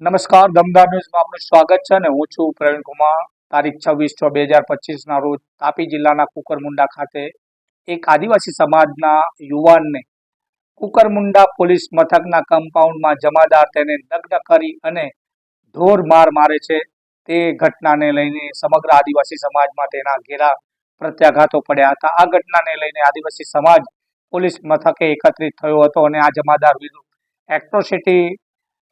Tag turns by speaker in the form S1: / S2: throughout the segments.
S1: નમસ્કાર, દમદાર ન્યૂઝમાં આપનું સ્વાગત છે. હું છું પ્રવીણ કુમાર. તારીખ 26/6/2025 રોજ તાપી જિલ્લાના કુકરમુંડા ખાતે એક આદિવાસી સમાજના યુવાનને કુકરમુંડા પોલીસ મથકના કમ્પાઉન્ડમાં જમાદાર તેને નગ્ન કરી અને ઢોર માર મારે છે. તે ઘટનાને લઈને સમગ્ર આદિવાસી સમાજમાં તેના ઘેરા પ્રત્યાઘાતો પડ્યા હતા. આ ઘટનાને લઈને આદિવાસી સમાજ પોલીસ મથકે એકત્રિત થયો હતો અને આ જમાદાર વિરુદ્ધ એટ્રોસિટી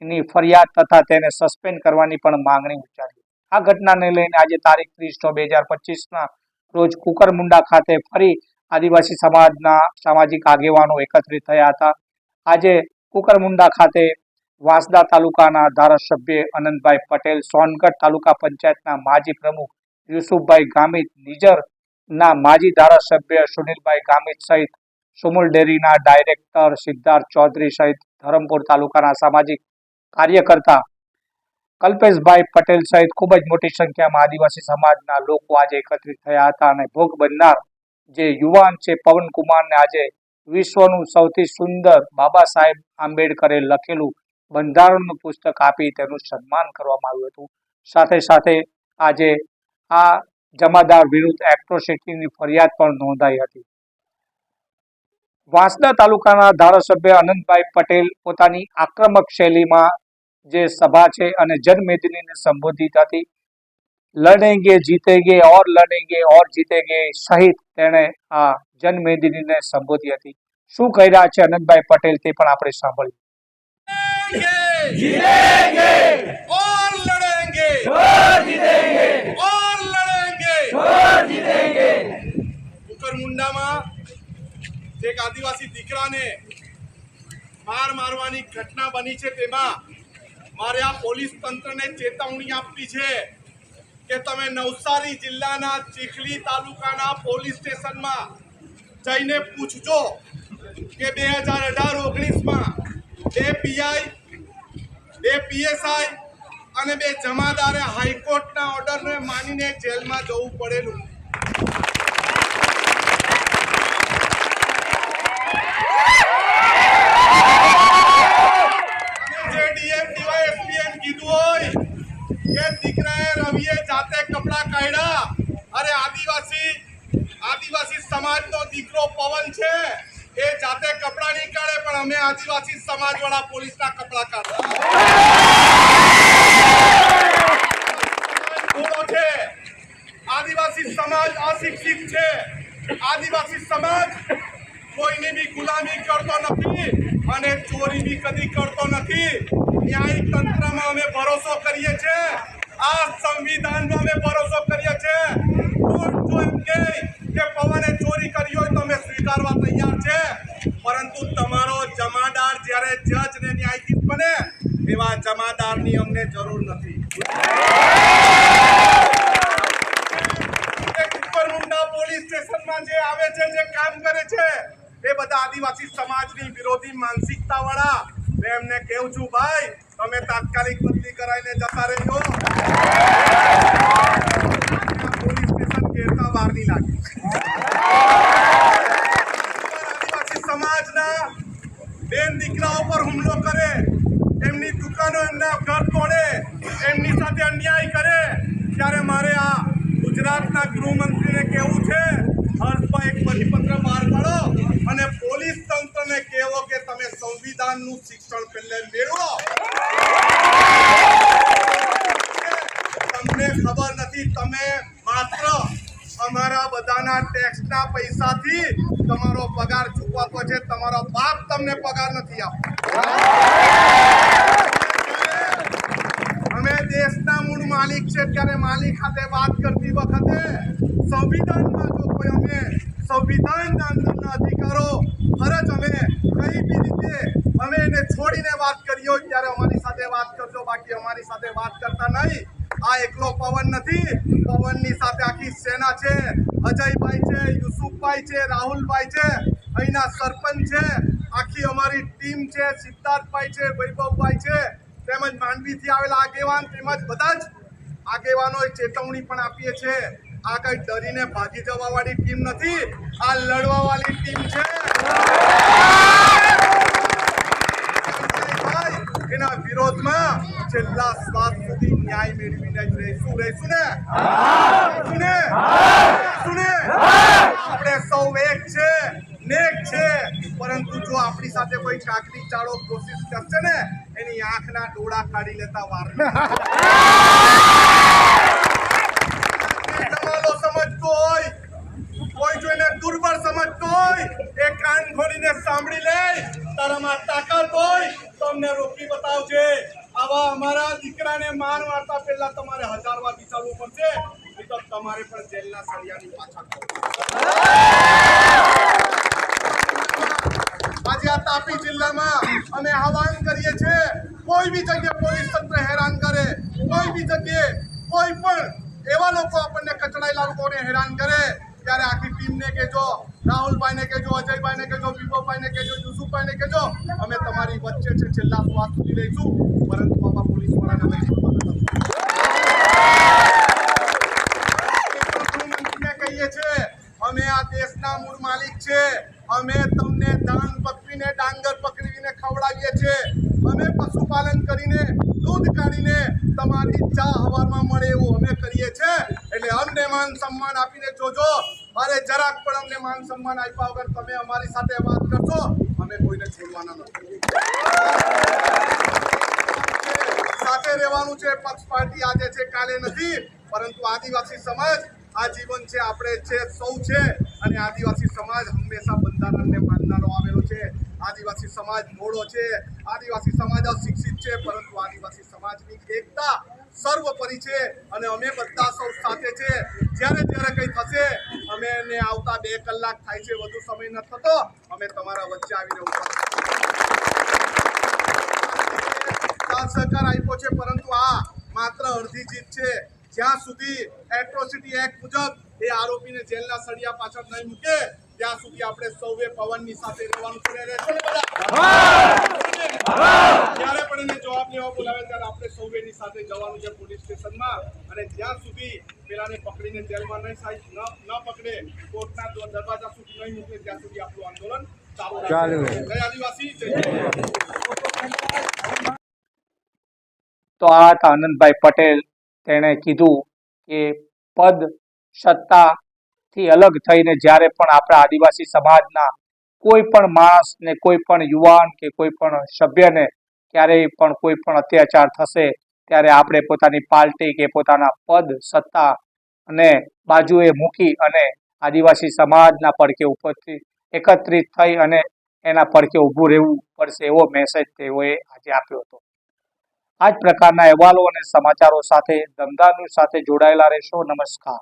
S1: ની ફરિયાદ તથા તેને સસ્પેન્ડ કરવાની પણ માંગણી ઉચ્ચારી. આ ઘટનાને લઈને આજે તારીખ 30/6/2025 રોજ કુકરમુંડા ખાતે ફરી આદિવાસી સમાજના સામાજિક આગેવાનો એકત્રિત થયા હતા. આજે કુકરમુંડા ખાતે વાંસદા તાલુકાના ધારાસભ્ય અનંતભાઈ પટેલ, સોનગઢ તાલુકા પંચાયતના માજી પ્રમુખ યુસુફભાઈ ગામિત, નિઝરના માજી ધારાસભ્ય સુનિલભાઈ ગામિત સહિત સુમુલ ડેરીના ડાયરેક્ટર સિદ્ધાર્થ ચૌધરી સહિત ધરમપુર તાલુકાના સામાજિક કાર્યકર્તા કલ્પેશભાઈ પટેલ સહિત ખૂબ જ મોટી સંખ્યામાં આદિવાસી સમાજના લોકો આજે એકત્રિત થયા હતા અને ભોગ બનનાર જે યુવાન છે પવનકુમારને આજે વિશ્વનું સૌથી સુંદર બાબા સાહેબ આંબેડકરે લખેલું બંધારણનું પુસ્તક આપી તેનું સન્માન કરવામાં આવ્યું હતું. સાથે સાથે આજે આ જમાદાર વિરુદ્ધ એટ્રોસિટીની ફરિયાદ પણ નોંધાઈ હતી. વાંસદા તાલુકાના ધારાસભ્ય અનંતભાઈ પટેલ પોતાની આક્રમક શૈલીમાં જે સભા છે અને જનમેદનીને સંબોધિત હતી. લડેંગે જીતેંગે ઓર લડેંગે ઓર જીતેંગે સહિત તેણે આ જનમેદનીને સંબોધી હતી. શું કહી રહ્યા છે અનંતભાઈ પટેલ તે પણ આપણે સાંભળીએ.
S2: जीतेंगे और लड़ेंगे और जीतेंगे और लड़ेंगे और जीतेंगे। કુકરમુંડામાં એક આદિવાસી દીકરાને મારવાની ઘટના બની છે. તેમાં મારે આ પોલીસ તંત્રને ચેતવણી આપવી છે કે તમે નવસારી જિલ્લાના ચીખલી તાલુકાના પોલીસ સ્ટેશનમાં જઈને પૂછજો કે 2018-19માં 2 પીઆઈ 2 પીએસઆઈ અને 2 જમાદારે હાઈકોર્ટના ઓર્ડરને માનીને જેલમાં જવું પડેલું. જે ડીએમ ડીવાયએસપીએમ કીધું હોય કે દીકરાએ રવિએ જાતે કપડા કાઢ્યા. અરે આદિવાસી સમાજનો દીકરો પવન છે એ જાતે કપડા નહીં કાઢે, પણ અમે આદિવાસી સમાજ વાળા પોલીસના કપડા કાઢે. આદિવાસી સમાજ અશિક્ષિત છે. આદિવાસી સમાજ કોઈની બી ગુલામી કરતો નથી અને ચોરી બી કદી કરતો નથી. ન્યાયિક તંત્રમાં અમે ભરોસો કરીએ છીએ. આ સંવિધાનમાં અમે ભરોસો કરીએ છીએ. જો એમ કે પવને ચોરી કરી હોય તો અમે સ્વીકારવા તૈયાર છે, પરંતુ તમારો જમાદાર જ્યારે જજ ને ન્યાયાધીશ બને એવા જમાદારની અમને જરૂર નથી. કુકરમુંડા પોલીસ સ્ટેશનમાં જે આવે છે, જે કામ કરે છે, એ બધા આદિવાસી સમાજની વિરોધી માનસિકતા વાળા. એમને કેવું છું, ભાઈ તમે તાત્કાલિક બદલી કરાવીને જતા રહેજો. પોલીસ સ્ટેશન ઘેરતા વાર નહીં લાગે. આદિવાસી સમાજના બેન દીકરાઓ પર હુમલો કરે, એમની દુકાનો, એમના ઘર તોડે, એમની સાથે અન્યાય કરે, ત્યારે મારે આ ગુજરાતના ગૃહમંત્રીને કહેવું છે, હર્ષભાઈ એક પરિપત્ર બહાર પાડો અને પોલીસ તંત્રને કહેવો કે તમે સંવિધાનનું શિક્ષણ પહેલે મેળવો. તમને ખબર નથી, તમે માત્ર અમારા બધાના ટેક્સના પૈસાથી તમારો પગાર ચૂકવતો છે. તમારો બાપ તમને પગાર નથી આપતો. અમે દેશના મૂળ માલિક છે, ત્યારે માલિક સાથે વાત કરતી વખતે સંવિધાનમાં જો કોઈ અમે સંવિધાનના અંદરના અધિકારો ફરજ અમે કઈ બી રીતે અમે એને છોડીને વાત કરી હોય ત્યારે અમારી સાથે વાત કરજો, બાકી અમારી સાથે વાત કરતા નહીં. આ એકલો પવન નથી, પવનની સાથે આખી સેના છે. અજયભાઈ છે, યુસુફભાઈ છે, રાહુલભાઈ છે, અહીંના સરપંચ છે, આખી અમારી ટીમ છે, સિદ્ધાર્થભાઈ છે, વૈભવભાઈ છે, તેમજ માંડવીથી આવેલા આગેવાન, તેમજ બધા જ આગેવાનોએ ચેતવણી પણ આપીએ છીએ. આ કઈ ડરીને ભાગી જવા વાળી ટીમ નથી, આ લડવા વાળી ટીમ છે. એના વિરોધમાં છેલ્લા શ્વાસ સુધી ન્યાય મેળવીને જ રહીશું ને આપણે સૌ એક છે, નેક છે, પરંતુ જો આપણી સાથે કોઈ કાકડી ચાળો કોશિશ કરશે ને એની આંખના ડોળા કાઢી લેતા વાર જમાલો સમજતો હોય, કોઈ જો એને દુર્બળ સમજતો હોય એ કાન ખોલીને સાંભળી લે. તારામાં તાકાત હોય તો અમને રોકી બતાવજે. આવા અમારા દીકરાને માર મારતા પહેલા તમારે 1000 વાર વિચારવું પડશે, નહીં તો તમારે પણ જેલના સળિયાની પાછળ આજે આ તાપી જિલ્લામાં અમે આહવાન કરીએ છીએ, કોઈ બી જગ્યાએ પોલીસ તંત્ર હેરાન કરે, કોઈ બી જગ્યાએ કોઈ પણ એવા લોકો આપણને કચડાયેલા લોકોને હેરાન કરે ત્યારે આખી ટીમને કહેજો, રાહુલભાઈને કહેજો, અજયભાઈને કહેજો, વિભવભાઈને કહેજો, યુસુફભાઈને કહેજો, અમે તમારી વચ્ચે છે, છેલ્લા શ્વાસ સુધી રહીશું, પરંતુ આવા પોલીસ વાળાને અમે જીતવાના કહીએ છીએ. અમે આ દેશના મૂળ માલિક છે. અમે તમને દાન પકવીને ડાંગર પકડીને ખવડાવીએ છીએ. અમે પશુપાલન કરીને દૂધ કાઢીને તમારી ચા હવારમાં મળે એવું અમે કરીએ છીએ. એટલે અમને માન સન્માન આપીને જોજો. અરે જરાક પણ અમને માન સન્માન આપ્યા વગર તમે અમારી સાથે વાત કરશો, અમે કોઈને છોડવાના નથી. સાથે રહેવાનું છે. પક્ષ પાર્ટી આજે છે, કાલે નથી, પરંતુ આદિવાસી સમાજ આજીવન છે, આપણે છે, સૌ છે. અને આદિવાસી સમાજ હંમેશા બંધારણને માનનારો આવેલો છે. આદિવાસી સમાજ મોડો છે, આદિવાસી સમાજ અશિક્ષિત છે, પરંતુ આદિવાસી સમાજની એકતા સર્વોપરી છે. અને અમે બધા સૌ સાથે છે. જ્યારે કંઈ થશે, અમે એને આવતા 2 કલાક થાય છે, વધુ સમય ન થતો, અમે તમારા વચ્ચે આવીને સહકાર આપ્યો છે, પરંતુ આ માત્ર અડધી જીત છે. જ્યાં સુધી એટ્રોસિટી એક્ટ મુજબ એ આરોપીને જેલના સળિયા પાછળ નહીં મૂકે ત્યાં સુધી આપણે સૌએ પવનની સાથે રહેવાનું છે. જ્યારે પણ એને જવાબ લેવા બોલાવે ત્યારે આપણે સૌએ એની સાથે જવાનું છે પોલીસ સ્ટેશનમાં. અને જ્યાં સુધી પેલાને પકડીને જેલમાં ન પકડે, કોર્ટના દરવાજા સુધી નહીં મૂકે ત્યાં સુધી આપણું આંદોલન ચાલુ રહે. જય આદિવાસી, જય.
S1: તો આ હતા આનંદભાઈ પટેલ. તેણે કીધું કે પદ સત્તાથી અલગ થઈને જ્યારે પણ આપણા આદિવાસી સમાજના કોઈ પણ માણસને, કોઈ પણ યુવાન કે કોઈ પણ સભ્યને ક્યારેય પણ કોઈ પણ અત્યાચાર થશે ત્યારે આપણે પોતાની પાર્ટી કે પોતાના પદ સત્તા અને બાજુએ મૂકી અને આદિવાસી સમાજના પડખે ઉપરથી એકત્રિત થઈ અને એના પડખે ઊભું રહેવું પડશે, એવો મેસેજ તેઓએ આજે આપ્યો હતો. આ જ પ્રકારના અહેવાલો અને સમાચારો સાથે દમદાર ન્યૂઝ સાથે જોડાયેલા રહેશો. નમસ્કાર.